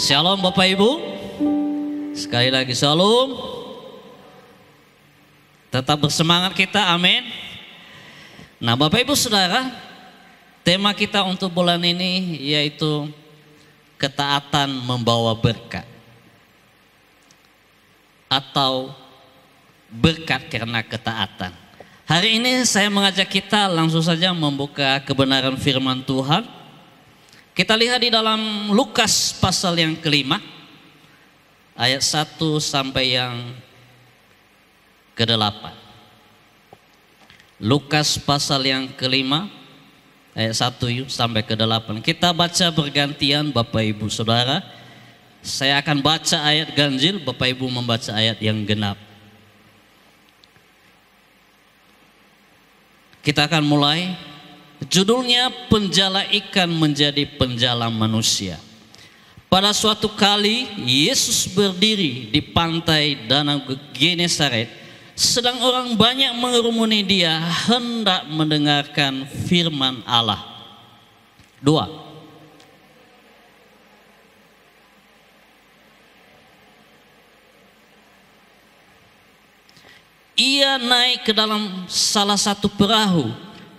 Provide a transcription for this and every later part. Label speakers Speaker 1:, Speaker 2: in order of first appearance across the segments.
Speaker 1: Shalom Bapak Ibu. Sekali lagi shalom. Tetap bersemangat kita, amin. Nah Bapak Ibu Saudara, tema kita untuk bulan ini yaitu ketaatan membawa berkat, atau berkat karena ketaatan. Hari ini saya mengajak kita langsung saja membuka kebenaran firman Tuhan. Kita lihat di dalam Lukas pasal yang kelima, ayat 1 sampai yang ke-8. Lukas pasal yang kelima, ayat 1 sampai ke-8. Kita baca bergantian Bapak Ibu Saudara. Saya akan baca ayat ganjil, Bapak Ibu membaca ayat yang genap. Kita akan mulai. Judulnya penjala ikan menjadi penjala manusia. Pada suatu kali Yesus berdiri di pantai Danau Genesaret, sedang orang banyak mengerumuni dia hendak mendengarkan firman Allah. 2. Ia naik ke dalam salah satu perahu,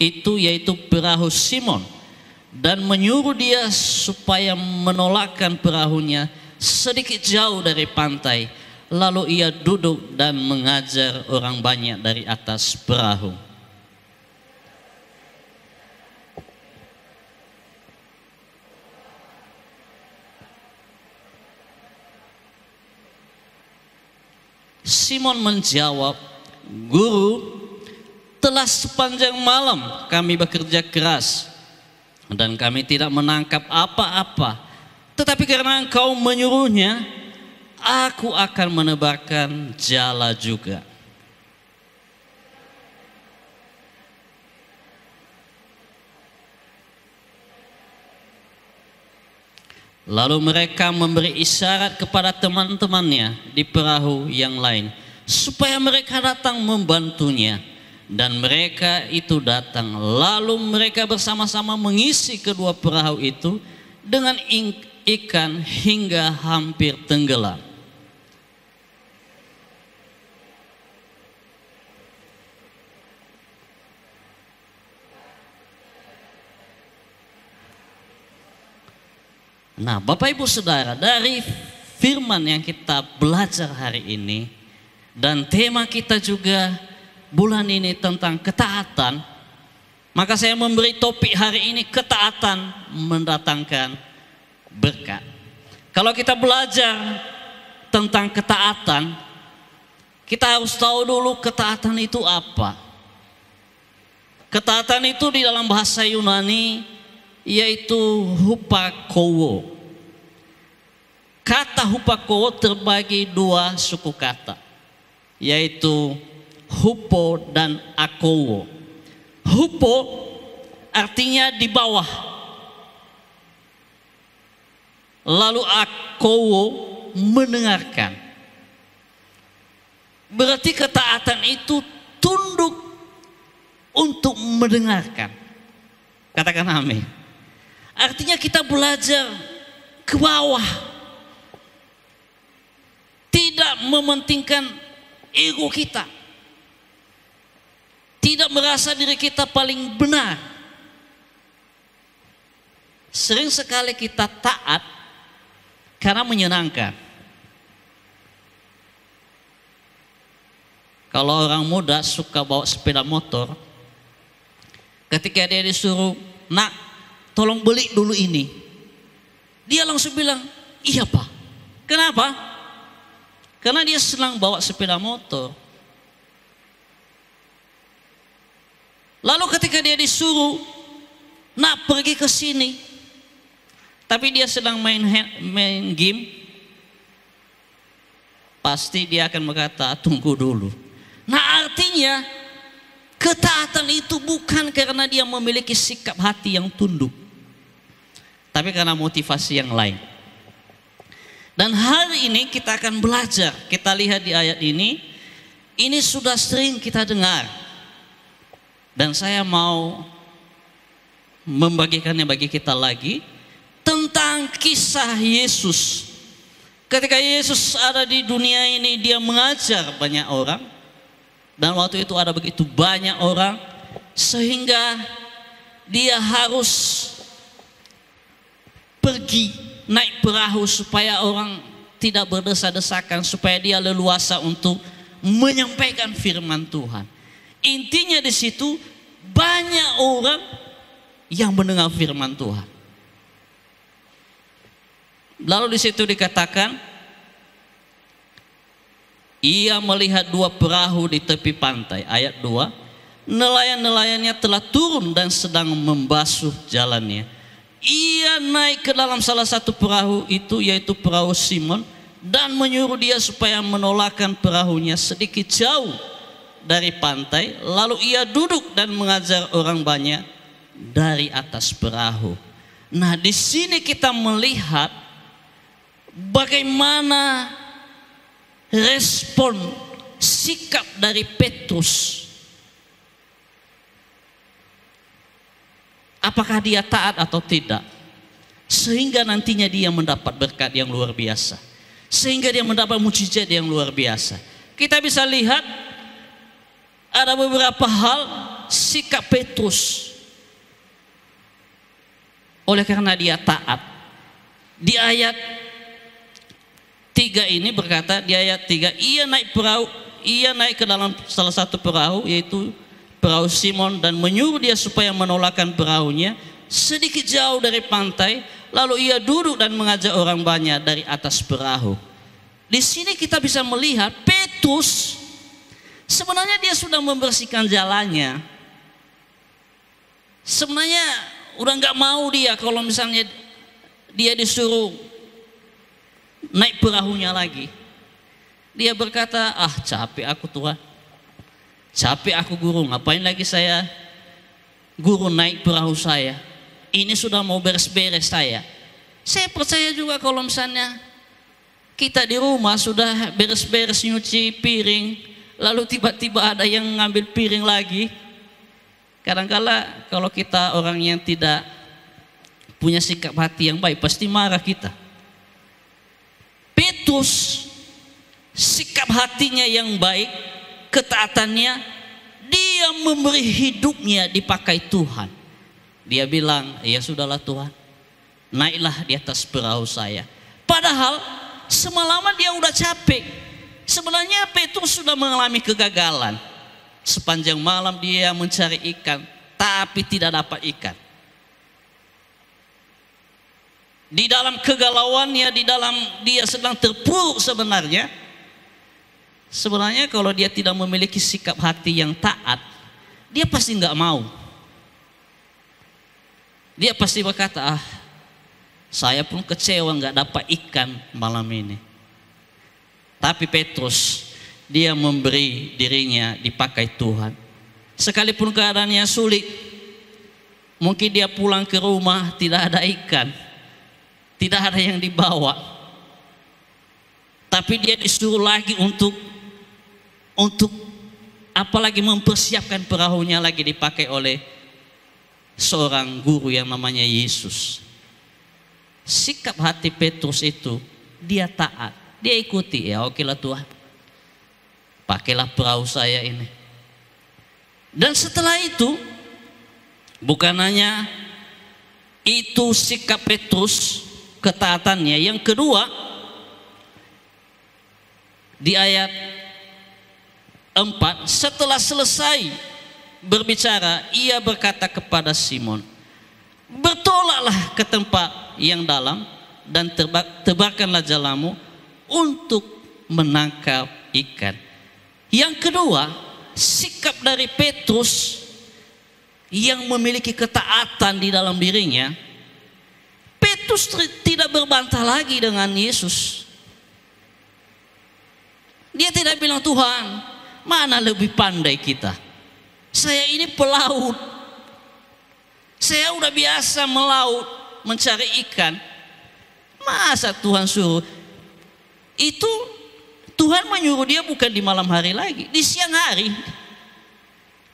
Speaker 1: yaitu perahu Simon, dan menyuruh dia supaya menolakkan perahunya sedikit jauh dari pantai. Lalu ia duduk dan mengajar orang banyak dari atas perahu. Simon menjawab, "Guru, telah sepanjang malam kami bekerja keras dan kami tidak menangkap apa-apa. Tetapi karena Engkau menyuruhnya, aku akan menebarkan jala juga." Lalu mereka memberi isyarat kepada teman-temannya di perahu yang lain supaya mereka datang membantunya. Dan mereka itu datang. Lalu mereka bersama-sama mengisi kedua perahu itu dengan ikan hingga hampir tenggelam. Nah Bapak Ibu Saudara, dari firman yang kita belajar hari ini, dan tema kita juga bulan ini tentang ketaatan, maka saya memberi topik hari ini, ketaatan mendatangkan berkat. Kalau kita belajar tentang ketaatan, kita harus tahu dulu ketaatan itu apa. Ketaatan itu di dalam bahasa Yunani yaitu hupakowo. Kata hupakowo terbagi dua suku kata, yaitu hupo dan akowo. Hupo artinya di bawah, lalu akowo mendengarkan. Berarti ketaatan itu tunduk untuk mendengarkan. Katakan amin. Artinya kita belajar ke bawah, tidak mementingkan ego kita, tidak merasa diri kita paling benar. Sering sekali kita taat karena menyenangkan. Kalau orang muda suka bawa sepeda motor, ketika dia disuruh, "Nak, tolong beli dulu ini," dia langsung bilang, "Iya Pak." Kenapa? Karena dia senang bawa sepeda motor. Lalu ketika dia disuruh, "Nak, pergi ke sini," tapi dia sedang main game, pasti dia akan berkata, "Tunggu dulu." Nah artinya ketaatan itu bukan karena dia memiliki sikap hati yang tunduk, tapi karena motivasi yang lain. Dan hari ini kita akan belajar, kita lihat di ayat ini sudah sering kita dengar. Dan saya mau membagikannya bagi kita lagi tentang kisah Yesus Ketika Yesus ada di dunia ini, dia mengajar banyak orang. Dan waktu itu ada begitu banyak orang, sehingga dia harus pergi naik perahu supaya orang tidak berdesak-desakan, supaya dia leluasa untuk menyampaikan firman Tuhan. Intinya di situ banyak orang yang mendengar firman Tuhan. Lalu di situ dikatakan, ia melihat dua perahu di tepi pantai. Ayat 2, nelayan-nelayannya telah turun dan sedang membasuh jalannya. Ia naik ke dalam salah satu perahu itu, yaitu perahu Simon, dan menyuruh dia supaya menolakkan perahunya sedikit jauh dari pantai. Lalu ia duduk dan mengajar orang banyak dari atas perahu. Nah, di sini kita melihat bagaimana respon sikap dari Petrus. Apakah dia taat atau tidak? Sehingga nantinya dia mendapat berkat yang luar biasa. Sehingga dia mendapat mukjizat yang luar biasa. Kita bisa lihat ada beberapa hal sikap Petrus. Oleh karena dia taat. Di ayat 3 ini berkata, di ayat 3, ia naik ke dalam salah satu perahu, yaitu perahu Simon, dan menyuruh dia supaya menolakkan perahunya sedikit jauh dari pantai. Lalu ia duduk dan mengajak orang banyak dari atas perahu. Di sini kita bisa melihat Petrus sebenarnya dia sudah membersihkan jalannya. Sebenarnya udah nggak mau dia kalau misalnya dia disuruh naik perahunya lagi. Dia berkata, capek aku Tuhan, capek aku guru, ngapain lagi saya guru naik perahu saya, ini sudah mau beres-beres saya. Saya percaya juga kalau misalnya kita di rumah sudah beres-beres nyuci piring, lalu tiba-tiba ada yang ngambil piring lagi. Kadang-kala kalau kita orang yang tidak punya sikap hati yang baik, pasti marah kita. Petrus sikap hatinya yang baik, ketaatannya, dia memberi hidupnya dipakai Tuhan. Dia bilang, ya sudahlah Tuhan, naiklah di atas perahu saya. Padahal semalaman dia udah capek. Sebenarnya Petrus sudah mengalami kegagalan. Sepanjang malam dia mencari ikan, tapi tidak dapat ikan. Di dalam kegalauannya, di dalam dia sedang terpuruk sebenarnya. Sebenarnya kalau dia tidak memiliki sikap hati yang taat, dia pasti nggak mau. Dia pasti berkata, saya pun kecewa nggak dapat ikan malam ini. Tapi Petrus, dia memberi dirinya dipakai Tuhan. Sekalipun keadaannya sulit, mungkin dia pulang ke rumah tidak ada ikan, tidak ada yang dibawa, tapi dia disuruh lagi untuk apalagi mempersiapkan perahunya lagi dipakai oleh seorang guru yang namanya Yesus. Sikap hati Petrus itu, dia taat, dia ikuti, ya okelah Tuhan, pakailah perahu saya ini. Dan setelah itu, bukan hanya itu sikap Petrus, ketaatannya. Yang kedua, di ayat 4, setelah selesai berbicara, ia berkata kepada Simon, bertolaklah ke tempat yang dalam dan tebarkanlah jalamu untuk menangkap ikan. Yang kedua, sikap dari Petrus yang memiliki ketaatan di dalam dirinya. Petrus tidak berbantah lagi dengan Yesus. Dia tidak bilang, Tuhan, mana lebih pandai kita? Saya ini pelaut, saya udah biasa melaut, mencari ikan. Masa Tuhan suruh? Itu Tuhan menyuruh dia bukan di malam hari lagi, di siang hari.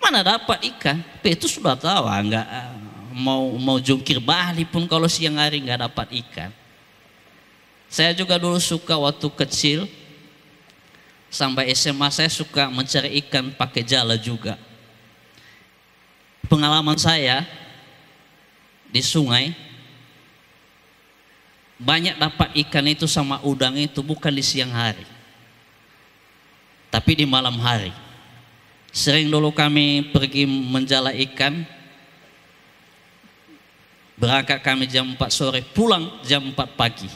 Speaker 1: Mana dapat ikan? Petrus sudah tahu, enggak mau jungkir balik pun kalau siang hari enggak dapat ikan. Saya juga dulu suka waktu kecil sampai SMA saya suka mencari ikan pakai jala juga. Pengalaman saya di sungai banyak dapat ikan itu sama udang itu bukan di siang hari, tapi di malam hari. Sering dulu kami pergi menjala ikan, berangkat kami jam 4 sore, pulang jam 4 pagi.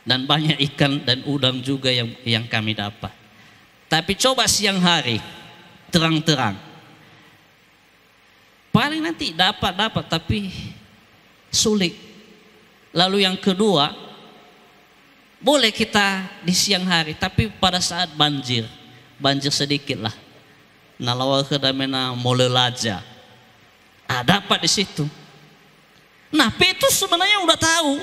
Speaker 1: Dan banyak ikan dan udang juga yang kami dapat. Tapi coba siang hari, terang-terang. Paling nanti dapat tapi sulit. Lalu yang kedua, boleh kita di siang hari, tapi pada saat banjir sedikit lah. Nalawa kedamena molelaja. Dapat di situ. Nah, Petrus sebenarnya udah tahu.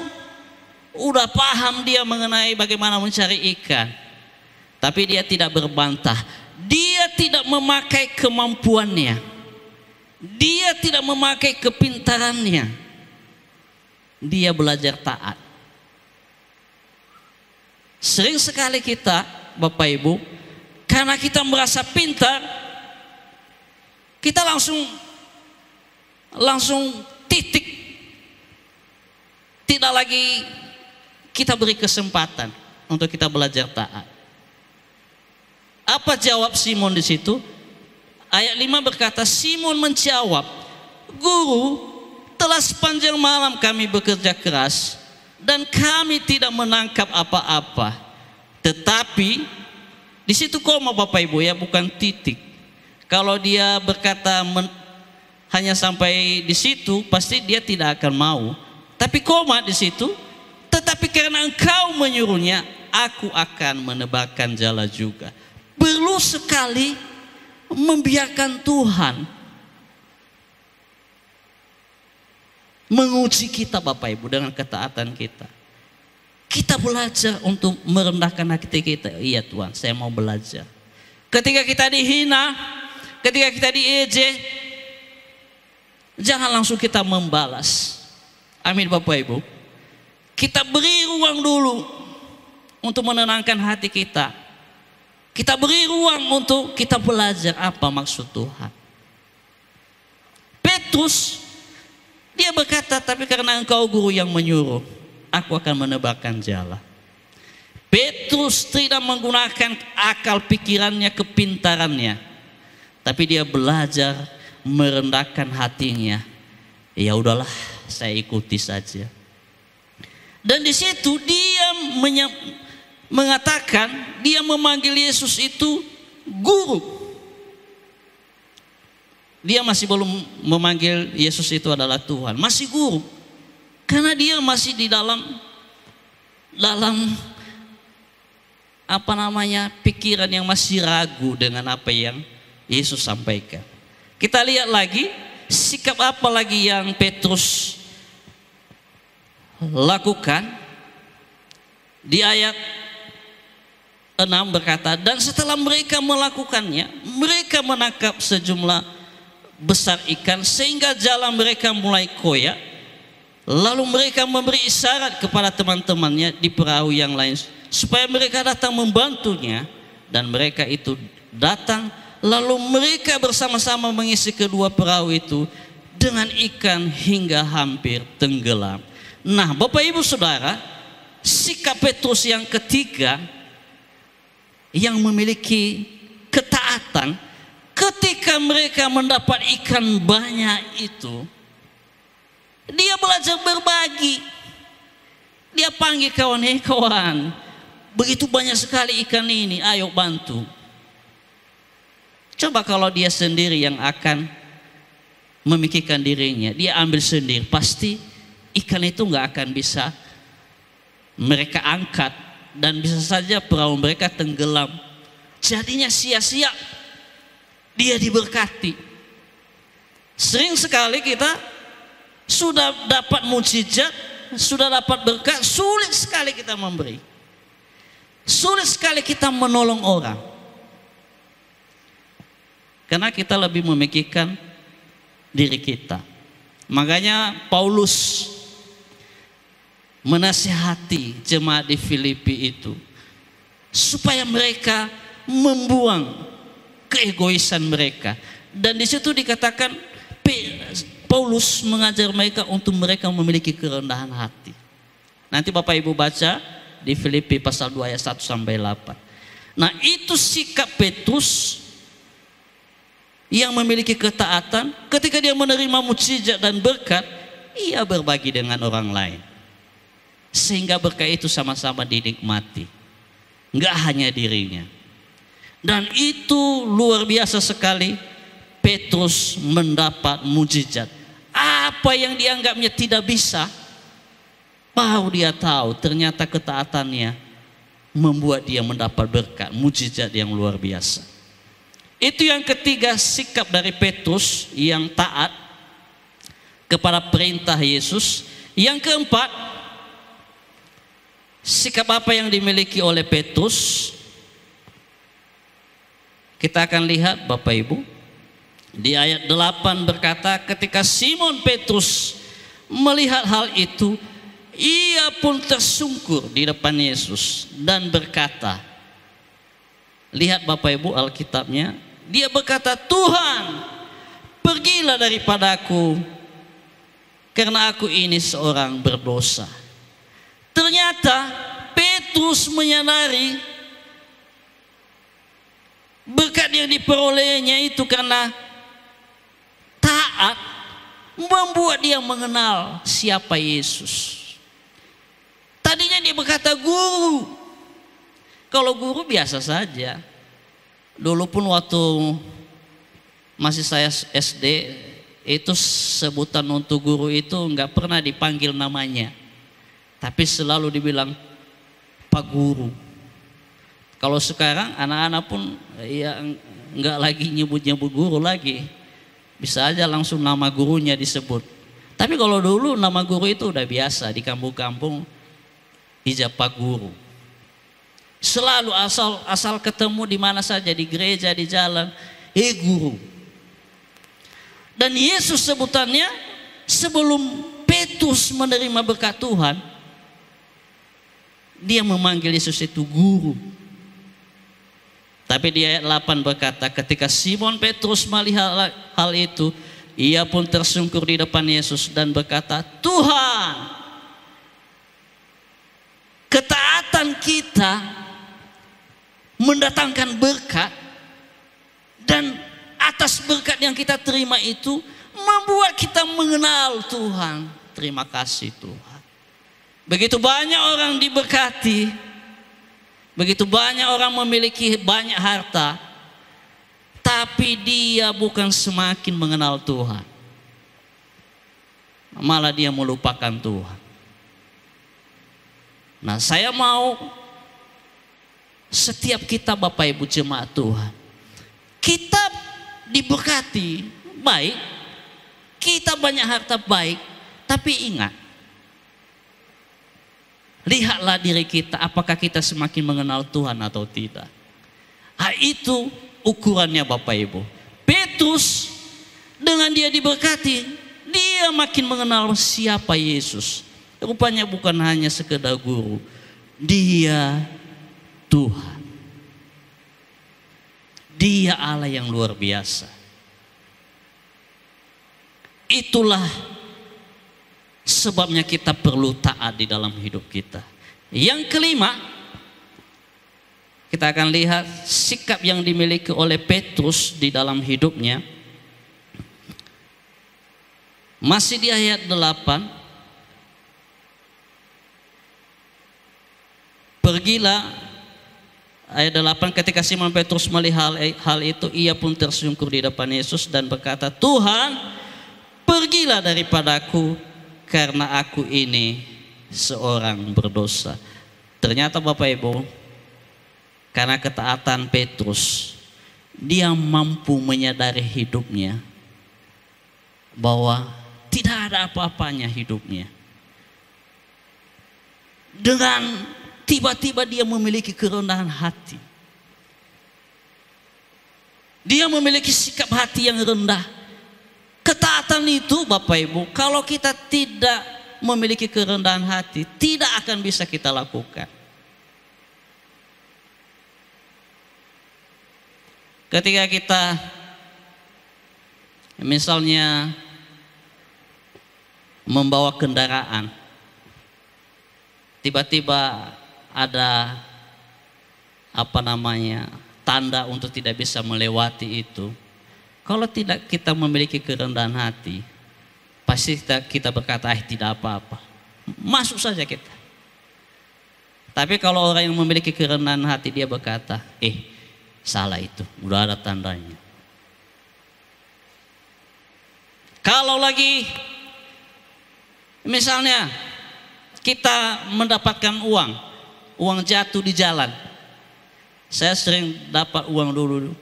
Speaker 1: Udah paham dia mengenai bagaimana mencari ikan. Tapi dia tidak berbantah. Dia tidak memakai kemampuannya. Dia tidak memakai kepintarannya. Dia belajar taat. Sering sekali kita, Bapak Ibu, karena kita merasa pintar, kita langsung titik. Tidak lagi kita beri kesempatan untuk kita belajar taat. Apa jawab Simon di situ? Ayat 5 berkata, Simon menjawab, Guru, telah sepanjang malam kami bekerja keras dan kami tidak menangkap apa-apa. Tetapi di situ koma Bapak Ibu ya, bukan titik. Kalau dia berkata hanya sampai di situ, pasti dia tidak akan mau. Tapi koma di situ, tetapi karena engkau menyuruhnya, aku akan menebarkan jala juga. Perlu sekali membiarkan Tuhan menguji kita Bapak Ibu dengan ketaatan kita. Kita belajar untuk merendahkan hati kita. Iya Tuhan, saya mau belajar. Ketika kita dihina, ketika kita diejek, jangan langsung kita membalas. Amin Bapak Ibu. Kita beri ruang dulu untuk menenangkan hati kita. Kita beri ruang untuk kita belajar apa maksud Tuhan. Petrus, dia berkata, tapi karena engkau guru yang menyuruh, aku akan menebarkan jala. Petrus tidak menggunakan akal pikirannya, kepintarannya, tapi dia belajar merendahkan hatinya. Ya udahlah, saya ikuti saja. Dan di situ dia mengatakan, dia memanggil Yesus itu guru. Dia masih belum memanggil Yesus itu adalah Tuhan, masih guru. Karena dia masih di dalam pikiran yang masih ragu dengan apa yang Yesus sampaikan. Kita lihat lagi sikap apa lagi yang Petrus lakukan. Di ayat 6 berkata, dan setelah mereka melakukannya, mereka menangkap sejumlah besar ikan sehingga jala mereka mulai koyak. Lalu mereka memberi isyarat kepada teman-temannya di perahu yang lain supaya mereka datang membantunya, dan mereka itu datang. Lalu mereka bersama-sama mengisi kedua perahu itu dengan ikan hingga hampir tenggelam. Nah, Bapak Ibu Saudara, sikap Petrus yang ketiga yang memiliki ketaatan, ketika mereka mendapat ikan banyak itu, dia belajar berbagi. Dia panggil kawan, kawan, begitu banyak sekali ikan ini, ayo bantu. Coba kalau dia sendiri yang akan memikirkan dirinya, dia ambil sendiri, pasti ikan itu nggak akan bisa mereka angkat, dan bisa saja perahu mereka tenggelam. Jadinya sia-sia dia diberkati. Sering sekali kita sudah dapat mukjizat, sudah dapat berkat, sulit sekali kita memberi, sulit sekali kita menolong orang, karena kita lebih memikirkan diri kita. Makanya Paulus menasihati jemaat di Filipi itu supaya mereka membuang keegoisan mereka. Dan di situ dikatakan Paulus mengajar mereka untuk mereka memiliki kerendahan hati. Nanti Bapak Ibu baca di Filipi pasal 2 ayat 1 sampai 8. Nah, itu sikap Petrus yang memiliki ketaatan. Ketika dia menerima mukjizat dan berkat, ia berbagi dengan orang lain, sehingga berkat itu sama-sama dinikmati, nggak hanya dirinya. Dan itu luar biasa sekali. Petrus mendapat mukjizat. Apa yang dianggapnya tidak bisa, baru dia tahu ternyata ketaatannya membuat dia mendapat berkat, mukjizat yang luar biasa. Itu yang ketiga, sikap dari Petrus yang taat kepada perintah Yesus. Yang keempat, sikap apa yang dimiliki oleh Petrus? Kita akan lihat Bapak Ibu di ayat 8 berkata, ketika Simon Petrus melihat hal itu, ia pun tersungkur di depan Yesus dan berkata, lihat Bapak Ibu Alkitabnya, dia berkata, Tuhan, pergilah daripadaku, karena aku ini seorang berdosa. Ternyata Petrus menyadari berkat yang diperolehnya itu karena taat membuat dia mengenal siapa Yesus. Tadinya dia berkata guru. Kalau guru biasa saja. Dulu pun waktu masih saya SD, itu sebutan untuk guru itu nggak pernah dipanggil namanya, tapi selalu dibilang Pak Guru. Kalau sekarang anak-anak pun ya nggak lagi nyebut-nyebut guru lagi, bisa aja langsung nama gurunya disebut. Tapi kalau dulu nama guru itu udah biasa di kampung-kampung, ijab Pak Guru. Selalu asal ketemu di mana saja, di gereja, di jalan, guru. Dan Yesus sebutannya sebelum Petrus menerima berkat Tuhan, dia memanggil Yesus itu guru. Tapi di ayat 8 berkata, ketika Simon Petrus melihat hal itu, ia pun tersungkur di depan Yesus dan berkata, Tuhan, ketaatan kita mendatangkan berkat, dan atas berkat yang kita terima itu membuat kita mengenal Tuhan. Terima kasih Tuhan. Begitu banyak orang diberkati, begitu banyak orang memiliki banyak harta, tapi dia bukan semakin mengenal Tuhan, malah dia melupakan Tuhan. Nah, saya mau setiap kita Bapak Ibu jemaat Tuhan, kita diberkati baik, kita banyak harta baik, tapi ingat, lihatlah diri kita, apakah kita semakin mengenal Tuhan atau tidak. Itu ukurannya Bapak Ibu. Petrus dengan dia diberkati, dia makin mengenal siapa Yesus. Rupanya bukan hanya sekedar guru, dia Tuhan. Dia Allah yang luar biasa. Itulah sebabnya kita perlu taat di dalam hidup kita. Yang kelima, kita akan lihat sikap yang dimiliki oleh Petrus di dalam hidupnya. Masih di ayat 8. Pergilah, ayat 8, ketika Simon Petrus melihat hal itu, ia pun tersungkur di depan Yesus dan berkata, Tuhan, pergilah daripadaku, karena aku ini seorang berdosa. Ternyata Bapak Ibu, karena ketaatan Petrus, dia mampu menyadari hidupnya bahwa tidak ada apa-apanya hidupnya. Dengan tiba-tiba dia memiliki kerendahan hati. Dia memiliki sikap hati yang rendah. Ketaatan itu Bapak Ibu, kalau kita tidak memiliki kerendahan hati, tidak akan bisa kita lakukan. Ketika kita misalnya membawa kendaraan, tiba-tiba ada tanda untuk tidak bisa melewati itu. Kalau tidak kita memiliki kerendahan hati, pasti kita berkata, tidak apa-apa, masuk saja kita. Tapi kalau orang yang memiliki kerendahan hati, dia berkata, salah itu, udah ada tandanya. Kalau lagi misalnya kita mendapatkan uang jatuh di jalan. Saya sering dapat uang dulu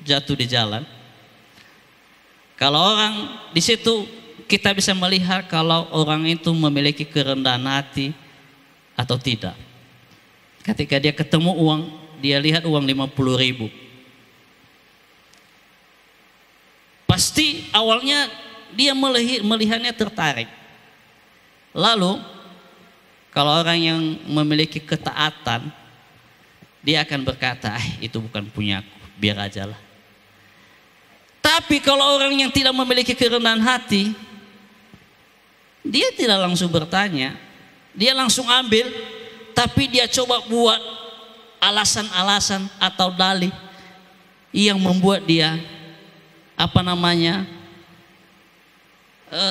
Speaker 1: jatuh di jalan. Kalau orang di situ, kita bisa melihat kalau orang itu memiliki kerendahan hati atau tidak. Ketika dia ketemu uang, dia lihat uang 50.000. Pasti awalnya dia melihatnya tertarik. Lalu kalau orang yang memiliki ketaatan, dia akan berkata, itu bukan punyaku, biar aja lah. Tapi kalau orang yang tidak memiliki kerendahan hati, dia tidak langsung bertanya, dia langsung ambil, tapi dia coba buat alasan-alasan atau dalih yang membuat dia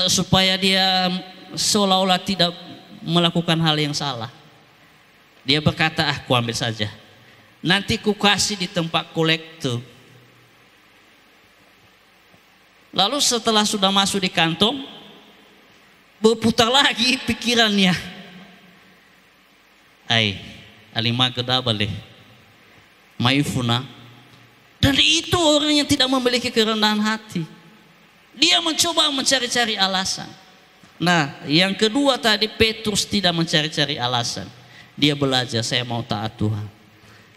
Speaker 1: supaya dia seolah-olah tidak melakukan hal yang salah. Dia berkata, aku ambil saja, nanti ku kasih di tempat kolektor. Lalu setelah sudah masuk di kantong, berputar lagi pikirannya. Alima kedabale, maifuna. Dan itu orang yang tidak memiliki kerendahan hati. Dia mencoba mencari-cari alasan. Nah, yang kedua tadi, Petrus tidak mencari-cari alasan. Dia belajar, saya mau taat Tuhan,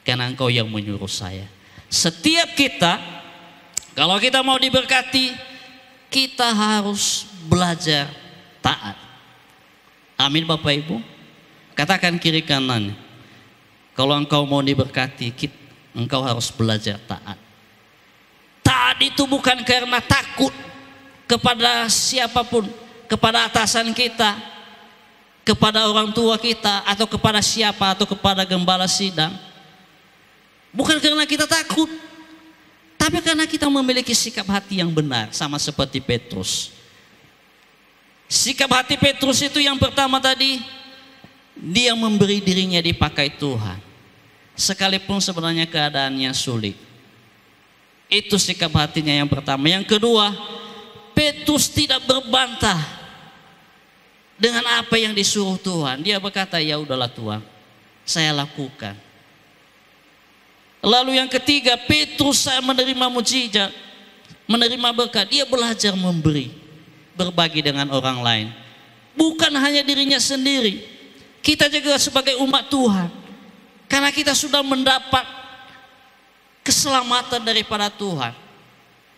Speaker 1: karena Engkau yang menyuruh saya. Setiap kita, kalau kita mau diberkati, kita harus belajar taat. Amin Bapak Ibu. Katakan kiri kanan, kalau engkau mau diberkati, engkau harus belajar taat. Taat itu bukan karena takut kepada siapapun, kepada atasan kita, kepada orang tua kita, atau kepada siapa, atau kepada gembala sidang. Bukan karena kita takut, tapi karena kita memiliki sikap hati yang benar, sama seperti Petrus. Sikap hati Petrus itu yang pertama tadi, dia memberi dirinya dipakai Tuhan, sekalipun sebenarnya keadaannya sulit. Itu sikap hatinya yang pertama. Yang kedua, Petrus tidak berbantah dengan apa yang disuruh Tuhan. Dia berkata, ya udahlah Tuhan, saya lakukan. Lalu yang ketiga, Petrus menerima mujizat, menerima berkat. Dia belajar memberi, berbagi dengan orang lain. Bukan hanya dirinya sendiri, kita juga sebagai umat Tuhan. Karena kita sudah mendapat keselamatan daripada Tuhan,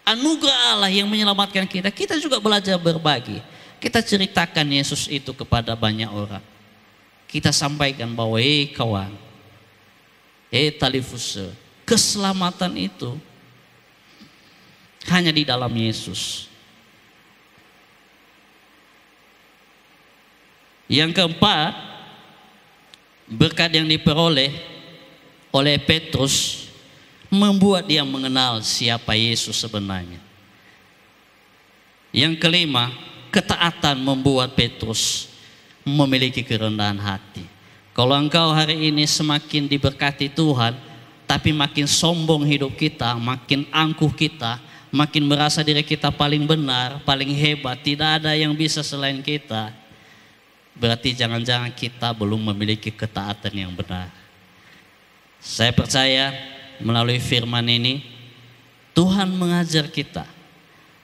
Speaker 1: anugerah Allah yang menyelamatkan kita, kita juga belajar berbagi. Kita ceritakan Yesus itu kepada banyak orang. Kita sampaikan bahwa kawan, talifuse, keselamatan itu hanya di dalam Yesus. Yang keempat, berkat yang diperoleh oleh Petrus membuat dia mengenal siapa Yesus sebenarnya. Yang kelima, ketaatan membuat Petrus memiliki kerendahan hati. Kalau engkau hari ini semakin diberkati Tuhan, tapi makin sombong hidup kita, makin angkuh kita, makin merasa diri kita paling benar, paling hebat, tidak ada yang bisa selain kita, berarti jangan-jangan kita belum memiliki ketaatan yang benar. Saya percaya melalui firman ini, Tuhan mengajar kita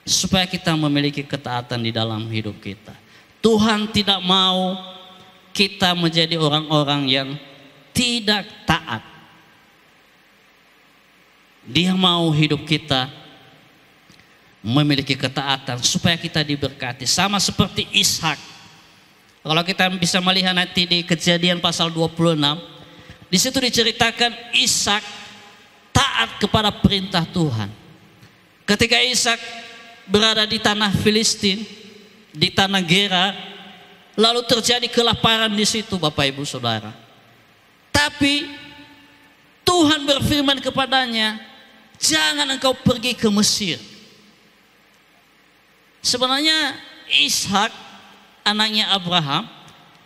Speaker 1: supaya kita memiliki ketaatan di dalam hidup kita. Tuhan tidak mau kita menjadi orang-orang yang tidak taat. Dia mau hidup kita memiliki ketaatan supaya kita diberkati. Sama seperti Ishak. Kalau kita bisa melihat nanti di Kejadian pasal 26, di situ diceritakan Ishak taat kepada perintah Tuhan. Ketika Ishak berada di tanah Filistin, di tanah Gerar, lalu terjadi kelaparan di situ, Bapak Ibu Saudara. Tapi Tuhan berfirman kepadanya, jangan engkau pergi ke Mesir. Sebenarnya Ishak, anaknya Abraham,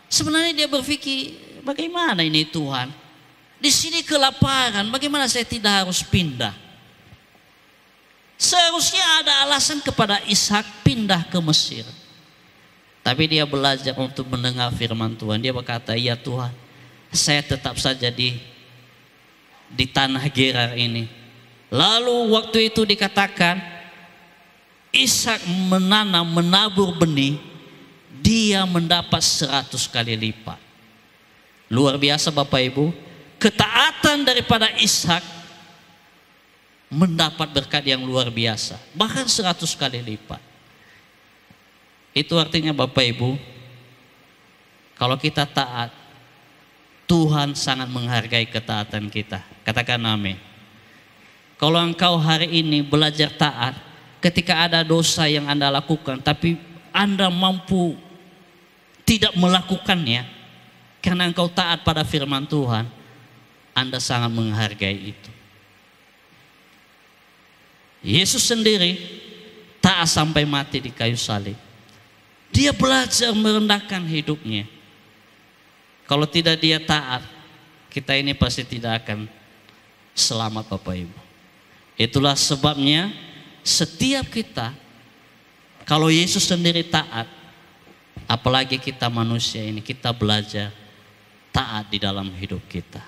Speaker 1: sebenarnya dia berpikir, bagaimana ini Tuhan? Di sini kelaparan, bagaimana saya tidak harus pindah? Seharusnya ada alasan kepada Ishak pindah ke Mesir. Tapi dia belajar untuk mendengar firman Tuhan. Dia berkata, iya Tuhan, saya tetap saja di tanah Gerar ini. Lalu waktu itu dikatakan, Ishak menabur benih, dia mendapat 100 kali lipat. Luar biasa Bapak Ibu, ketaatan daripada Ishak mendapat berkat yang luar biasa, bahkan 100 kali lipat. Itu artinya Bapak Ibu, kalau kita taat, Tuhan sangat menghargai ketaatan kita. Katakan amin. Kalau engkau hari ini belajar taat, ketika ada dosa yang Anda lakukan, tapi Anda mampu tidak melakukannya, karena engkau taat pada firman Tuhan, Anda sangat menghargai itu. Yesus sendiri taat sampai mati di kayu salib. Dia belajar merendahkan hidupnya. Kalau tidak dia taat, kita ini pasti tidak akan selamat Bapak Ibu. Itulah sebabnya setiap kita, kalau Yesus sendiri taat, apalagi kita manusia ini, kita belajar taat di dalam hidup kita.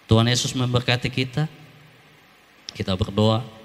Speaker 1: Tuhan Yesus memberkati kita. Kita berdoa.